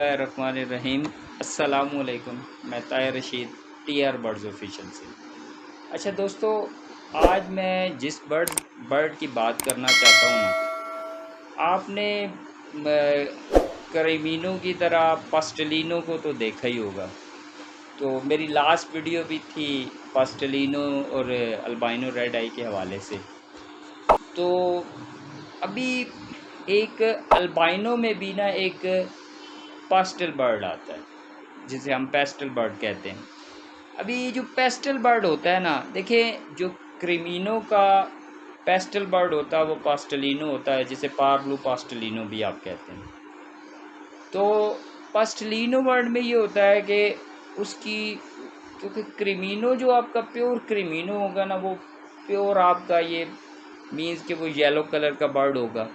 रहीम अस्सलामुअलैकुम। मैं Tahir Rashid TR birds official से। अच्छा दोस्तों, आज मैं जिस बर्ड की बात करना चाहता हूँ ना, आपने करीमीनों की तरह पास्टेलिनो को तो देखा ही होगा। तो मेरी लास्ट वीडियो भी थी पास्टेलिनो और अल्बाइनो रेड आई के हवाले से। तो अभी एक अल्बाइनो में भी ना एक पास्टल बर्ड आता है जिसे हम पेस्टल बर्ड कहते हैं। अभी जो पेस्टल बर्ड होता है ना, देखिए जो क्रीमिनो का पेस्टल बर्ड होता है वो पास्टलिनो होता है, जिसे पार ब्लू पास्टलिनो भी आप कहते हैं। तो पास्टलिनो बर्ड में ये होता है कि उसकी, क्योंकि क्रीमिनो जो आपका प्योर क्रीमिनो होगा ना, वो प्योर आपका ये मीन्स कि वो येलो कलर का बर्ड होगा।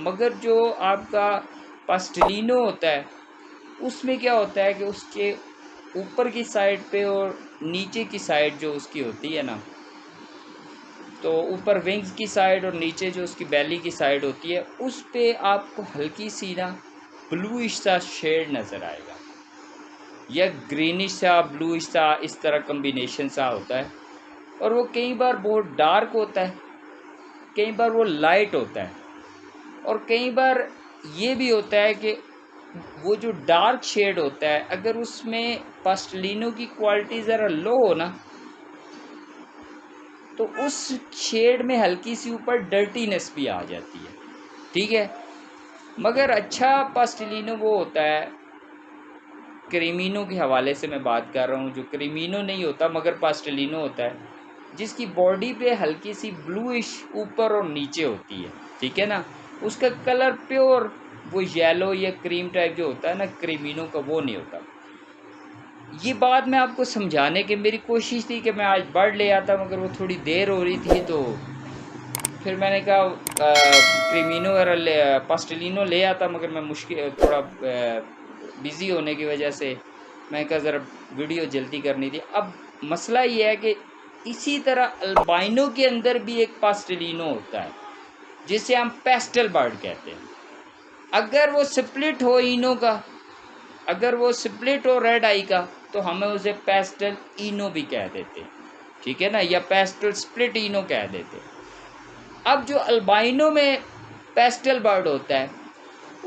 मगर जो आपका पास्टलिनो होता है उसमें क्या होता है कि उसके ऊपर की साइड पे और नीचे की साइड जो उसकी होती है ना, तो ऊपर विंग्स की साइड और नीचे जो उसकी बैली की साइड होती है, उस पे आपको हल्की सी ना ब्लूइश सा शेड नज़र आएगा, या ग्रीनिश सा ब्लूइश सा, इस तरह कम्बिनेशन सा होता है। और वो कई बार बहुत डार्क होता है, कई बार वो लाइट होता है, और कई बार ये भी होता है कि वो जो डार्क शेड होता है, अगर उसमें पास्टलिनो की क्वालिटी ज़रा लो हो ना, तो उस शेड में हल्की सी ऊपर डर्टीनेस भी आ जाती है। ठीक है, मगर अच्छा पास्टलिनो वो होता है, क्रीमिनो के हवाले से मैं बात कर रहा हूँ, जो क्रीमिनो नहीं होता मगर पास्टलिनो होता है, जिसकी बॉडी पे हल्की सी ब्लूइश ऊपर और नीचे होती है। ठीक है ना, उसका कलर प्योर वो येलो या क्रीम टाइप जो होता है ना क्रीमिनो का, वो नहीं होता। ये बात मैं आपको समझाने की मेरी कोशिश थी कि मैं आज बर्ड ले आता, मगर वो थोड़ी देर हो रही थी, तो फिर मैंने कहा क्रीमिनो वगैरह पास्टेलिनो ले आता, मगर मैं मुश्किल थोड़ा बिज़ी होने की वजह से मैं कहा ज़रा वीडियो जल्दी करनी थी। अब मसला ये है कि इसी तरह अल्बाइनो के अंदर भी एक पास्टेलिनो होता है जिसे हम पेस्टल बर्ड कहते हैं। अगर वो स्प्लिट हो इनो का, अगर वो स्प्लिट हो रेड आई का, तो हमें उसे पेस्टल इनो भी कह देते। ठीक है ना, या पेस्टल स्प्लिट इनो कह देते। अब जो अल्बाइनो में पेस्टल बर्ड होता है,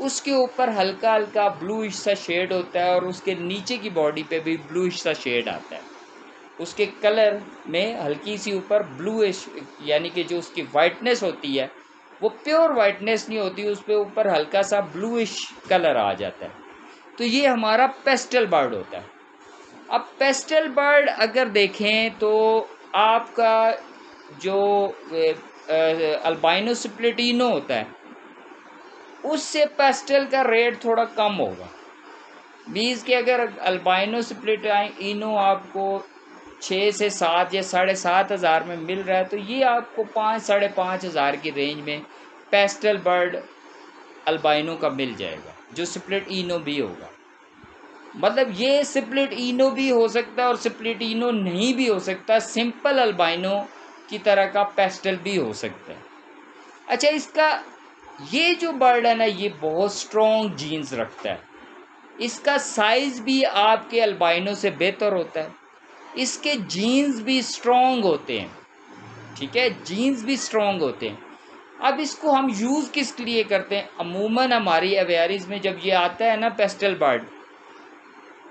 उसके ऊपर हल्का हल्का ब्लूइश सा शेड होता है, और उसके नीचे की बॉडी पे भी ब्लूइश सा शेड आता है। उसके कलर में हल्की सी ऊपर ब्लूइश, यानी कि जो उसकी वाइटनेस होती है वो प्योर वाइटनेस नहीं होती, उस पर ऊपर हल्का सा ब्लूइश कलर आ जाता है। तो ये हमारा पेस्टल बर्ड होता है। अब पेस्टल बर्ड अगर देखें तो आपका जो अल्बाइनो स्प्लिटिनो होता है, उससे पेस्टल का रेट थोड़ा कम होगा। बीज के अगर अल्बाइनो स्प्लिटिनो आपको 6 से 7 या 7,500 में मिल रहा है, तो ये आपको 5-5,500 की रेंज में पेस्टल बर्ड अल्बाइनो का मिल जाएगा, जो स्प्लिट इनो भी होगा। मतलब ये स्प्लिट इनो भी हो सकता है और स्प्लिट इनो नहीं भी हो सकता, सिंपल अल्बाइनो की तरह का पेस्टल भी हो सकता है। अच्छा, इसका ये जो बर्ड है ना, ये बहुत स्ट्रॉन्ग जीन्स रखता है। इसका साइज़ भी आपके अल्बाइनो से बेहतर होता है, इसके जीन्स भी स्ट्रॉन्ग होते हैं। ठीक है, जीन्स भी स्ट्रॉन्ग होते हैं। अब इसको हम यूज़ किस लिए करते हैं, अमूमन हमारी एवेयरीज में जब ये आता है ना पेस्टल बर्ड,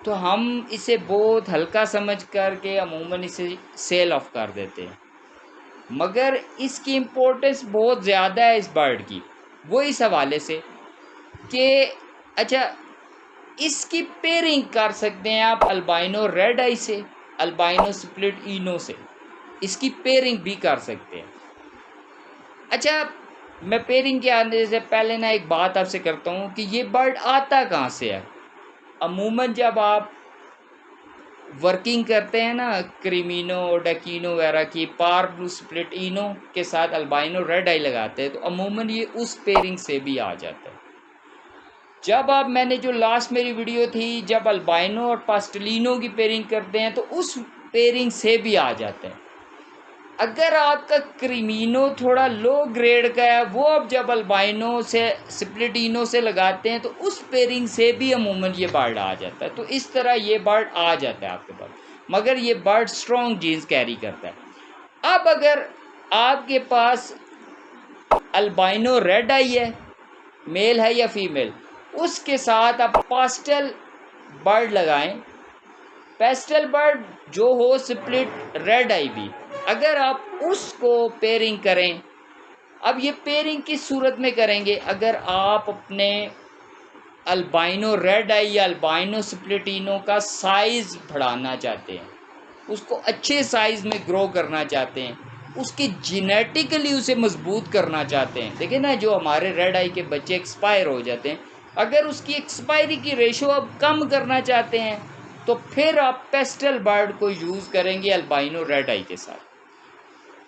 तो हम इसे बहुत हल्का समझ कर के अमूमन इसे सेल ऑफ कर देते हैं। मगर इसकी इम्पोर्टेंस बहुत ज़्यादा है इस बर्ड की, वो इस हवाले से कि अच्छा, इसकी पेयरिंग कर सकते हैं आप अल्बाइनो रेड आई से, अल्बाइनो स्प्लिट इनो से, इसकी पेयरिंग भी कर सकते हैं। अच्छा, मैं पेयरिंग के आने से पहले ना एक बात आपसे करता हूँ कि ये बर्ड आता कहाँ से है। अमूमन जब आप वर्किंग करते हैं ना क्रीमिनो डकीनो वगैरह की, पार ब्लू स्प्लिट इनो के साथ अल्बाइनो रेड आई लगाते हैं, तो अमूमन ये उस पेयरिंग से भी आ जाता है। जब आप, मैंने जो लास्ट मेरी वीडियो थी, जब अल्बाइनो और पास्टलिनो की पेयरिंग करते हैं तो उस पेयरिंग से भी आ जाता है। अगर आपका क्रीमिनो थोड़ा लो ग्रेड का है, वो अब जब अल्बाइनो से स्प्लिटिनो से लगाते हैं तो उस पेयरिंग से भी अमूमन ये बर्ड आ जाता है। तो इस तरह ये बर्ड आ जाता है आपके पास, मगर ये बर्ड स्ट्रॉन्ग जीन्स कैरी करता है। अब अगर आपके पास अल्बाइनो रेड आई है, मेल है या फीमेल, उसके साथ आप पास्टल बर्ड लगाएं, पेस्टल बर्ड जो हो स्प्लिट रेड आई भी, अगर आप उसको पेयरिंग करें। अब ये पेयरिंग किस सूरत में करेंगे? अगर आप अपने अल्बाइनो रेड आई या अल्बाइनो स्प्लिटिनो का साइज़ बढ़ाना चाहते हैं, उसको अच्छे साइज़ में ग्रो करना चाहते हैं, उसके जेनेटिकली उसे मजबूत करना चाहते हैं। देखिए ना, जो हमारे रेड आई के बच्चे एक्सपायर हो जाते हैं, अगर उसकी एक्सपायरी की रेशो अब कम करना चाहते हैं तो फिर आप पेस्टल बर्ड को यूज़ करेंगे अल्बाइनो रेड आई के साथ,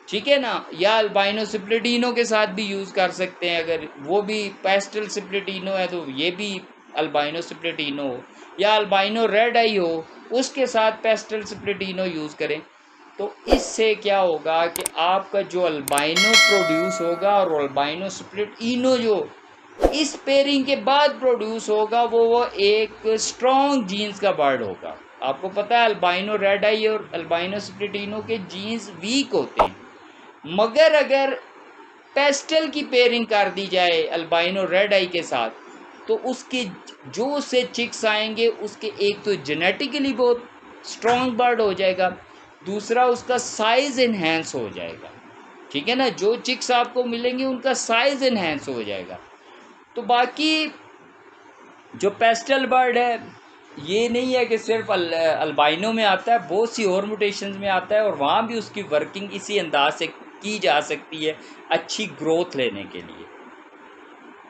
ठीक है ना, या अल्बाइनो स्प्लिटिनो के साथ भी यूज़ कर सकते हैं। अगर वो भी पेस्टल स्प्लिटिनो है तो ये भी अल्बाइनो स्प्लिटिनो हो, या अल्बाइनो रेड आई हो उसके साथ पेस्टल स्प्लिटिनो यूज़ करें। तो इससे क्या होगा कि आपका जो अल्बाइनो प्रोड्यूस होगा और अल्बाइनो स्प्लिटिनो जो इस पेयरिंग के बाद प्रोड्यूस होगा वो एक स्ट्रॉन्ग जीन्स का बर्ड होगा। आपको पता है अल्बाइनो रेड आई और अल्बाइनो स्प्लिटिनो के जीन्स वीक होते हैं, मगर अगर पेस्टल की पेयरिंग कर दी जाए अल्बाइनो रेड आई के साथ तो उसके जो उससे चिक्स आएंगे उसके एक तो जेनेटिकली बहुत स्ट्रॉन्ग बर्ड हो जाएगा, दूसरा उसका साइज़ इन्हेंस हो जाएगा, ठीक है ना, जो चिक्स आपको मिलेंगे उनका साइज़ इन्हेंस हो जाएगा। तो बाकी जो पेस्टल बर्ड है ये नहीं है कि सिर्फ अल्बाइनो में आता है, बहुत सी और म्यूटेशंस में आता है और वहाँ भी उसकी वर्किंग इसी अंदाज से की जा सकती है अच्छी ग्रोथ लेने के लिए।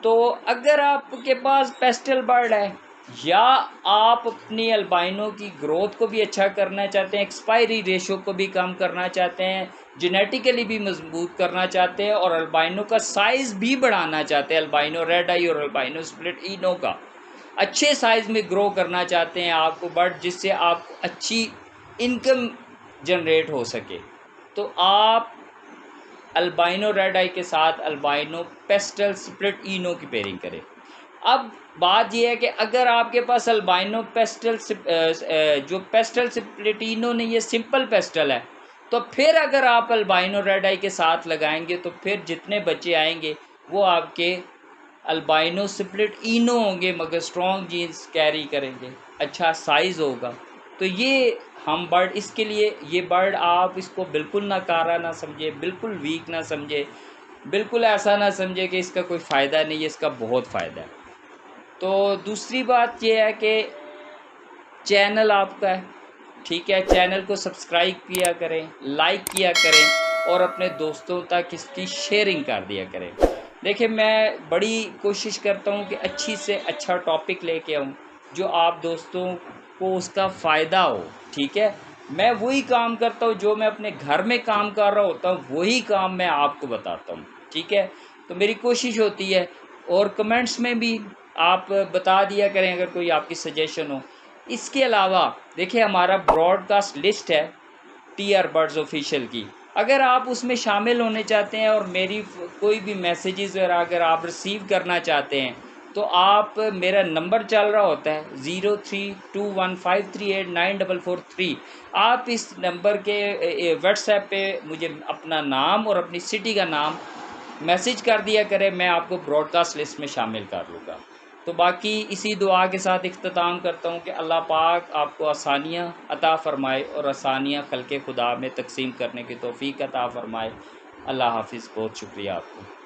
तो अगर आपके पास पेस्टल बर्ड है या आप अपनी अल्बाइनो की ग्रोथ को भी अच्छा करना चाहते हैं, एक्सपायरी रेशो को भी कम करना चाहते हैं, जेनेटिकली भी मजबूत करना चाहते हैं और अल्बाइनो का साइज़ भी बढ़ाना चाहते हैं, अल्बाइनो रेड आई और अल्बाइनो स्प्लिट इनो का अच्छे साइज़ में ग्रो करना चाहते हैं आपको बर्ड, जिससे आपको अच्छी इनकम जनरेट हो सके, तो आप अल्बाइनो रेड आई के साथ अल्बाइनो पेस्टल स्प्लिट इनो की पेयरिंग करें। अब बात यह है कि अगर आपके पास अल्बाइनो पेस्टल जो पेस्टल स्प्लिटिनो नहीं है, सिंपल पेस्टल है, तो फिर अगर आप अल्बाइनो रेड आई के साथ लगाएंगे तो फिर जितने बच्चे आएंगे वो आपके अल्बाइनो स्प्लिट इनो होंगे, मगर स्ट्रॉन्ग जीन्स कैरी करेंगे, अच्छा साइज़ होगा। तो ये हम बर्ड इसके लिए ये बर्ड आप इसको बिल्कुल नकारा ना समझे, बिल्कुल वीक ना समझे, बिल्कुल ऐसा ना समझे कि इसका कोई फ़ायदा नहीं है, इसका बहुत फ़ायदा है। तो दूसरी बात ये है कि चैनल आपका है, ठीक है, चैनल को सब्सक्राइब किया करें, लाइक किया करें और अपने दोस्तों तक इसकी शेयरिंग कर दिया करें। देखिए मैं बड़ी कोशिश करता हूँ कि अच्छी से अच्छा टॉपिक लेके आऊँ जो आप दोस्तों को उसका फ़ायदा हो, ठीक है। मैं वही काम करता हूँ जो मैं अपने घर में काम कर रहा होता हूँ, वही काम मैं आपको बताता हूँ, ठीक है। तो मेरी कोशिश होती है, और कमेंट्स में भी आप बता दिया करें अगर कोई आपकी सजेशन हो। इसके अलावा देखिए हमारा ब्रॉडकास्ट लिस्ट है टी आर बर्ड्स ऑफिशियल की, अगर आप उसमें शामिल होने चाहते हैं और मेरी कोई भी मैसेजेस अगर आप रिसीव करना चाहते हैं तो आप, मेरा नंबर चल रहा होता है 0321538943, आप इस नंबर के व्हाट्सएप पे मुझे अपना नाम और अपनी सिटी का नाम मैसेज कर दिया करें, मैं आपको ब्रॉडकास्ट लिस्ट में शामिल कर लूँगा। तो बाकी इसी दुआ के साथ इख्तिताम करता हूँ कि अल्लाह पाक आपको आसानियाँ अता फ़रमाए और आसानियाँ खल्क़े खुदा में तकसीम करने की तौफ़ीक अता फ़रमाए। अल्लाह हाफ़िज़, बहुत शुक्रिया आपको।